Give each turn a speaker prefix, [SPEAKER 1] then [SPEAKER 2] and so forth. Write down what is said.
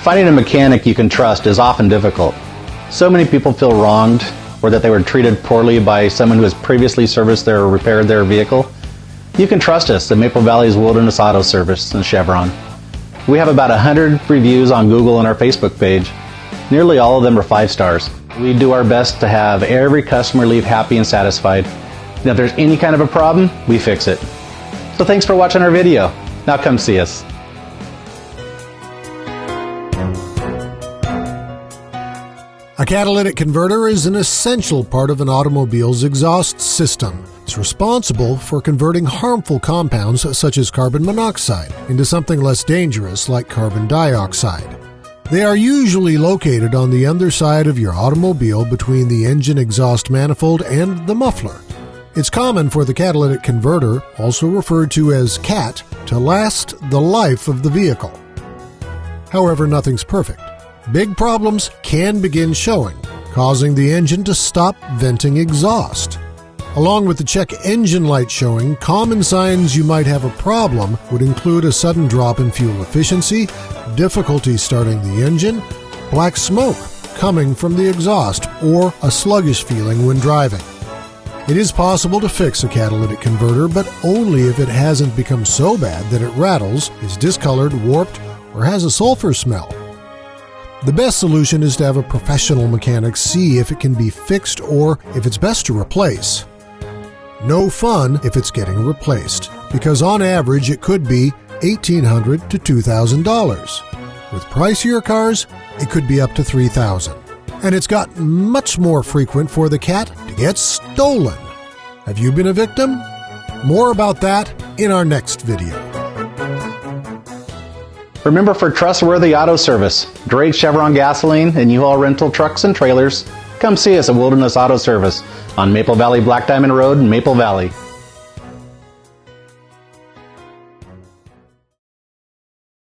[SPEAKER 1] Finding a mechanic you can trust is often difficult. So many people feel wronged or that they were treated poorly by someone who has previously serviced or repaired their vehicle. You can trust us at Maple Valley's Wilderness Auto Service in Chevron. We have about 100 reviews on Google and our Facebook page. Nearly all of them are 5 stars. We do our best to have every customer leave happy and satisfied. And if there's any kind of a problem, we fix it. So thanks for watching our video. Now come see us.
[SPEAKER 2] A catalytic converter is an essential part of an automobile's exhaust system. It's responsible for converting harmful compounds such as carbon monoxide into something less dangerous like carbon dioxide. They are usually located on the underside of your automobile between the engine exhaust manifold and the muffler. It's common for the catalytic converter, also referred to as CAT, to last the life of the vehicle. However, nothing's perfect. Big problems can begin showing, causing the engine to stop venting exhaust. Along with the check engine light showing, common signs you might have a problem would include a sudden drop in fuel efficiency, difficulty starting the engine, black smoke coming from the exhaust, or a sluggish feeling when driving. It is possible to fix a catalytic converter, but only if it hasn't become so bad that it rattles, is discolored, warped, or has a sulfur smell. The best solution is to have a professional mechanic see if it can be fixed or if it's best to replace. No fun if it's getting replaced, because on average it could be $1,800 to $2,000. With pricier cars, it could be up to $3,000. And it's gotten much more frequent for the CAT to get stolen. Have you been a victim? More about that in our next video.
[SPEAKER 1] Remember, for trustworthy auto service, great Chevron gasoline, and U-Haul rental trucks and trailers, come see us at Wilderness Auto Service on Maple Valley Black Diamond Road in Maple Valley.